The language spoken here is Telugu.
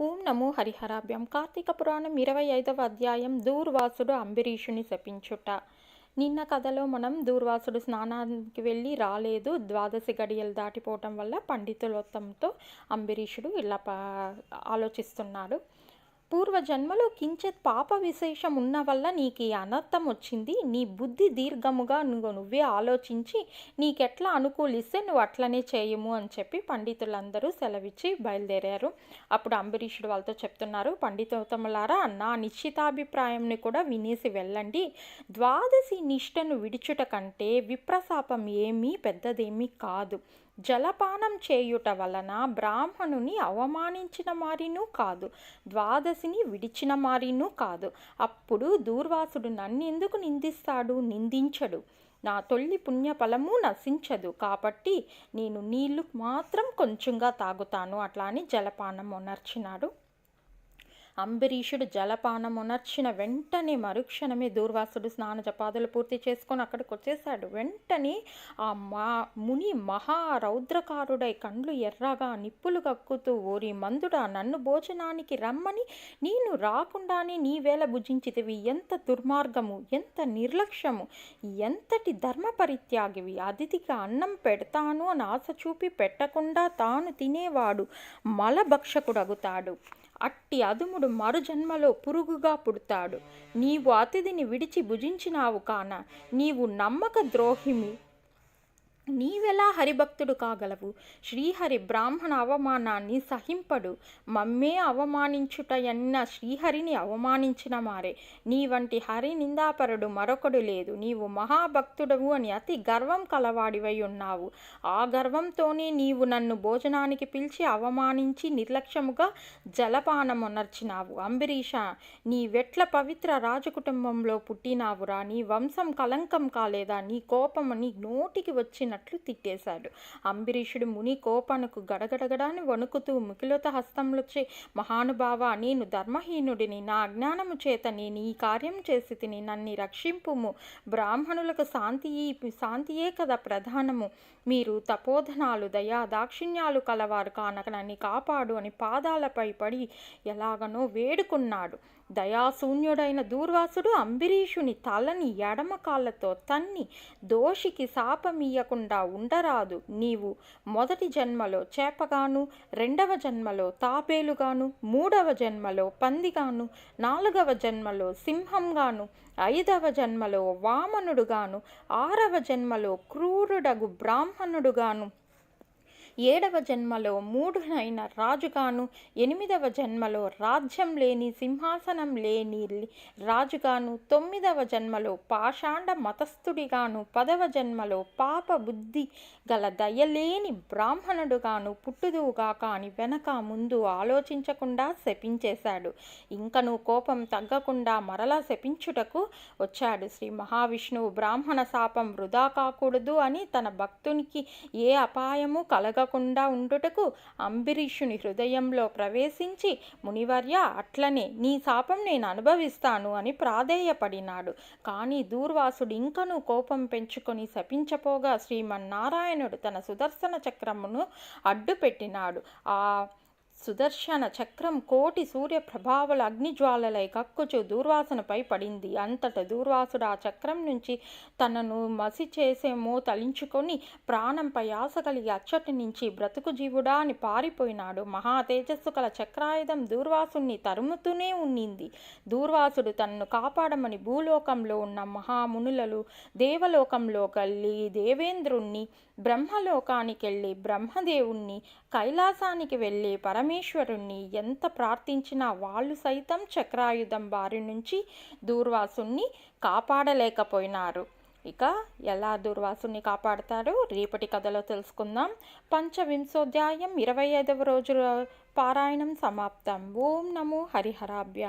ఓం నమో హరిహరాభ్యం. కార్తీక పురాణం 25వ అధ్యాయం. దూర్వాసుడు అంబరీషుని శపించుట. నిన్న కథలో మనం దూర్వాసుడు స్నానానికి వెళ్ళి రాలేదు, ద్వాదశి గడియలు దాటిపోవటం వల్ల పండితులోత్తంతో అంబరీషుడు ఇలా ఆలోచిస్తున్నాడు. పూర్వజన్మలో కించిత్ పాప విశేషం ఉన్న వల్ల నీకు ఈ అనర్థం వచ్చింది. నీ బుద్ధి దీర్ఘముగా నువ్వే ఆలోచించి నీకెట్లా అనుకూలిస్తే నువ్వు అట్లనే చేయము అని చెప్పి పండితులందరూ సెలవిచ్చి బయలుదేరారు. అప్పుడు అంబరీషుడు వాళ్ళతో చెప్తున్నారు, పండితోత్తములారా, నా నిశ్చితాభిప్రాయంని కూడా వినేసి వెళ్ళండి. ద్వాదశి నిష్టను విడుచుట కంటే విప్రశాపం ఏమీ పెద్దదేమీ కాదు. జలపానం చేయుట వలన బ్రాహ్మణుని అవమానించిన మారినూ కాదు, ద్వాదశిని విడిచిన మారినూ కాదు. అప్పుడు దూర్వాసుడు నన్నెందుకు నిందిస్తాడు? నిందించడు. నా తొల్లి పుణ్యఫలము నశించదు. కాబట్టి నేను నీళ్లు మాత్రం కొంచెంగా తాగుతాను. అట్లా అని జలపానం ఒనర్చినాడు. అంబరీషుడు జలపానమునర్చిన వెంటనే మరుక్షణమే దూర్వాసుడు స్నాన జపాదులు పూర్తి చేసుకొని అక్కడికి వచ్చేశాడు. వెంటనే ఆ ముని మహారౌద్రకారుడై కండ్లు ఎర్రగా నిప్పులు కక్కుతూ, ఓరి మందుడా, నన్ను భోజనానికి రమ్మని నేను రాకుండానే నీవేళ భుజించితివి. ఎంత దుర్మార్గము, ఎంత నిర్లక్ష్యము, ఎంతటి ధర్మ పరిత్యాగివి. అతిథికి అన్నం పెడతాను అని ఆశ చూపి పెట్టకుండా తాను తినేవాడు మలభక్షకుడగుతాడు. అట్టి అదుముడు మరుజన్మలో పురుగుగా పుడతాడు. నీవు అతిథిని విడిచి భుజించినావు కాన నీవు నమ్మక ద్రోహిమి. నీవెలా హరిభక్తుడు కాగలవు? శ్రీహరి బ్రాహ్మణ అవమానాన్ని సహింపడు. మమ్మే అవమానించుటయన్న శ్రీహరిని అవమానించిన మారే. నీ వంటి హరి నిందాపరుడు మరొకడు లేదు. నీవు మహాభక్తుడవు అని అతి గర్వం కలవాడివై ఉన్నావు. ఆ గర్వంతోనే నీవు నన్ను భోజనానికి పిలిచి అవమానించి నిర్లక్ష్యముగా జలపానమునర్చినావు. అంబరీష, నీ వెట్ల పవిత్ర రాజకుటుంబంలో పుట్టినావురా. నీ వంశం కలంకం కాలేదా? నీ కోపము నీ నోటికి వచ్చిన తిట్టేశాడు. అంబరీషుడు ముని కోపనకు గడగడగడాన్ని వణుకుతూ ముకిలత హస్తములొచ్చే, మహానుభావ, నేను ధర్మహీనుడిని. నా అజ్ఞానము చేత నేను ఈ కార్యం చేసి తిని, నన్ను రక్షింపుము. బ్రాహ్మణులకు శాంతియే కదా ప్రధానము. మీరు తపోధనాలు దయా దాక్షిణ్యాలు కలవారు కానక నన్ను కాపాడు అని పాదాలపై పడి ఎలాగనో వేడుకున్నాడు. దయాశూన్యుడైన దూర్వాసుడు అంబరీషుని తలని ఎడమ కాళ్ళతో తన్ని, దోషికి శాపమీయకుండా ఉండరాదు. నీవు మొదటి జన్మలో చేపగాను, రెండవ జన్మలో తాబేలుగాను, మూడవ జన్మలో పందిగాను, నాలుగవ జన్మలో సింహంగాను, ఐదవ జన్మలో వామనుడుగాను, ఆరవ జన్మలో క్రూరుడగు బ్రాహ్మణుడుగాను, ఏడవ జన్మలో మూఢునైన రాజుగాను, ఎనిమిదవ జన్మలో రాజ్యం లేని సింహాసనం లేని రాజుగాను, తొమ్మిదవ జన్మలో పాషాండ మతస్థుడిగాను, 10వ జన్మలో పాప బుద్ధి గల దయలేని బ్రాహ్మణుడుగాను పుట్టుదువుగాక అని వెనక ముందు ఆలోచించకుండా శపించేశాడు. ఇంకను కోపం తగ్గకుండా మరలా శపించుటకు వచ్చాడు. శ్రీ మహావిష్ణువు బ్రాహ్మణ శాపం వృధా కాకూడదు అని తన భక్తునికి ఏ అపాయము కలగకుండా ఉండుటకు అంబరీషుని హృదయంలో ప్రవేశించి, మునివర్య, అట్లనే నీ శాపం నేను అనుభవిస్తాను అని ప్రాధేయపడినాడు. కానీ దూర్వాసుడు ఇంకనూ కోపం పెంచుకొని శపించపోగా శ్రీమన్నారాయణుడు తన సుదర్శన చక్రమును అడ్డుపెట్టినాడు. ఆ సుదర్శన చక్రం కోటి సూర్య ప్రభావాల అగ్నిజ్వాలలై కక్కుచు దూర్వాసునిపై పడింది. అంతట దూర్వాసుడు ఆ చక్రం నుంచి తనను మసి చేసేమో తలించుకొని ప్రాణంపై ఆశ కలిగి అచ్చటి నుంచి బ్రతుకు జీవుడా అని పారిపోయినాడు. మహా తేజస్సు కల చక్రాయుధం దూర్వాసుని తరుముతూనే ఉన్నింది. దూర్వాసుడు తనను కాపాడమని భూలోకంలో ఉన్న మహామునులలో, దేవలోకంలో వెళ్ళి దేవేంద్రుణ్ణి, బ్రహ్మలోకానికి వెళ్ళి బ్రహ్మదేవుణ్ణి, కైలాసానికి వెళ్ళి పరమేశ్వరుణ్ణి ఎంత ప్రార్థించినా వాళ్ళు సైతం చక్రాయుధం బారి నుంచి దూర్వాసుని కాపాడలేకపోయినారు. ఇక ఎలా దూర్వాసుని కాపాడతారో రేపటి కథలో తెలుసుకుందాం. పంచవింశోధ్యాయం 25వ రోజు పారాయణం సమాప్తం. ఓం నమో హరిహరాభ్య.